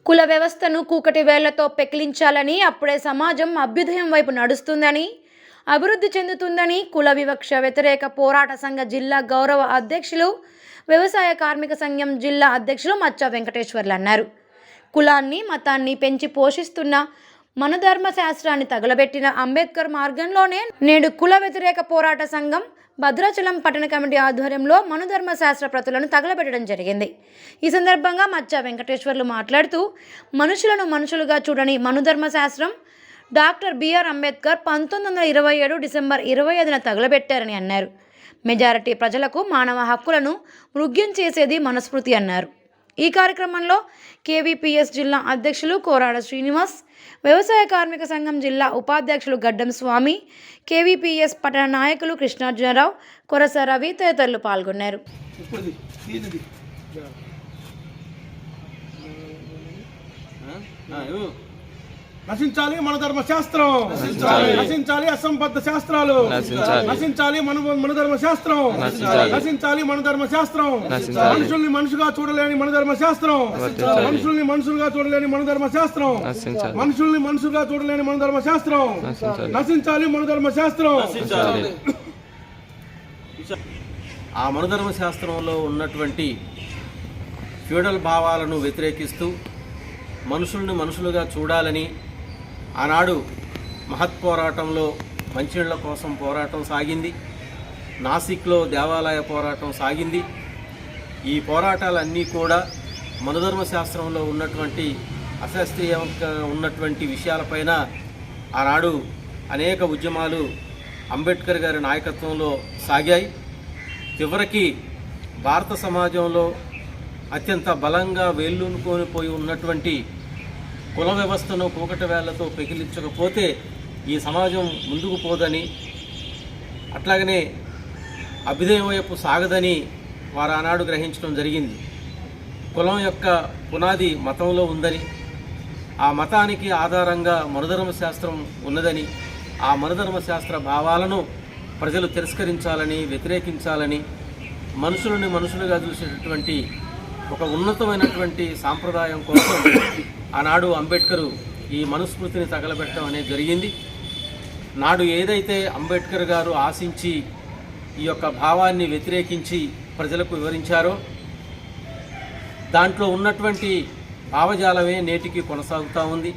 కుల వ్యవస్థను కూకటి వేళ్లతో పెకిలించాలని, అప్పుడే సమాజం అభ్యుదయం వైపు నడుస్తుందని, అభివృద్ధి చెందుతుందని కుల వివక్ష వ్యతిరేక పోరాట సంఘ జిల్లా గౌరవ అధ్యక్షులు, వ్యవసాయ కార్మిక సంఘం జిల్లా అధ్యక్షులు మచ్చ వెంకటేశ్వర్లు అన్నారు. కులాన్ని మతాన్ని పెంచి పోషిస్తున్న మన ధర్మశాస్త్రాన్ని తగలబెట్టిన అంబేద్కర్ మార్గంలోనే నేడు కుల వ్యతిరేక పోరాట సంఘం భద్రాచలం పట్టణ కమిటీ ఆధ్వర్యంలో మనుధర్మశాస్త్ర ప్రతులను తగలబెట్టడం జరిగింది. ఈ సందర్భంగా మచ్చ వెంకటేశ్వర్లు మాట్లాడుతూ, మనుషులను మనుషులుగా చూడని మనుధర్మశాస్త్రం డాక్టర్ బిఆర్ అంబేద్కర్ 1927 డిసెంబర్ 25న తగలబెట్టారని అన్నారు. మెజారిటీ ప్రజలకు మానవ హక్కులను మృగ్యం చేసేది మనస్మృతి అన్నారు. ఈ కార్యక్రమంలో కేవీపీఎస్ జిల్లా అధ్యక్షులు కోరాడ శ్రీనివాస్, వ్యవసాయ కార్మిక సంఘం జిల్లా ఉపాధ్యక్షులు గడ్డం స్వామి, కేవీపీఎస్ పట్టణ నాయకులు కృష్ణార్జునరావు, కొరస రవి తదితరులు పాల్గొన్నారు. నశించాలి మన ధర్మశాస్త్రం, నశించాలి అసంబద్ధ శాస్త్రాలు, నశించాలి మన ధర్మశాస్త్రం, నశించాలి మన ధర్మశాస్త్రం, మనుషుల్ని మనుషుగా చూడలేని మన ధర్మశాస్త్రం, మనుషుల్ని మనుషులుగా చూడలేని మన ధర్మశాస్త్రం, మనుషుల్ని మనుషులుగా చూడలేని మన ధర్మశాస్త్రం, నశించాలి మన ధర్మశాస్త్రం. ఆ మనుధర్మశాస్త్రంలో ఉన్నటువంటి ఫ్యూడల్ భావాలను వ్యతిరేకిస్తూ మనుషుల్ని మనుషులుగా చూడాలని ఆనాడు మహత్ పోరాటంలో మంచినీళ్ల కోసం పోరాటం సాగింది. నాసిక్లో దేవాలయ పోరాటం సాగింది. ఈ పోరాటాలన్నీ కూడా మనుధర్మశాస్త్రంలో ఉన్నటువంటి అశాస్త్రీయంగా ఉన్నటువంటి విషయాలపైన ఆనాడు అనేక ఉద్యమాలు అంబేద్కర్ గారి నాయకత్వంలో సాగాయి. చివరికి భారత సమాజంలో అత్యంత బలంగా వేళ్ళూనుకొని పోయి ఉన్నటువంటి కుల వ్యవస్థను కూకటి వేళ్లతో పెకిలించకపోతే ఈ సమాజం ముందుకు పోదని, అట్లాగనే అభ్యుదయం వైపు సాగదని వారు ఆనాడు గ్రహించడం జరిగింది. కులం యొక్క పునాది మతంలో ఉందని, ఆ మతానికి ఆధారంగా మనుధర్మశాస్త్రం ఉన్నదని, ఆ మనుధర్మశాస్త్ర భావాలను ప్రజలు తిరస్కరించాలని, వ్యతిరేకించాలని, మనుషులని మనుషులుగా చూసేటటువంటి ఒక ఉన్నతమైనటువంటి సాంప్రదాయం కోసం ఆనాడు అంబేద్కర్ ఈ మనుస్మృతిని తగలబెట్టడం అనేది జరిగింది. నాడు ఏదైతే అంబేద్కర్ గారు ఆశించి ఈ యొక్క భావాన్ని వ్యతిరేకించి ప్రజలకు వివరించారో దాంట్లో ఉన్నటువంటి భావజాలమే నేటికి కొనసాగుతూ ఉంది.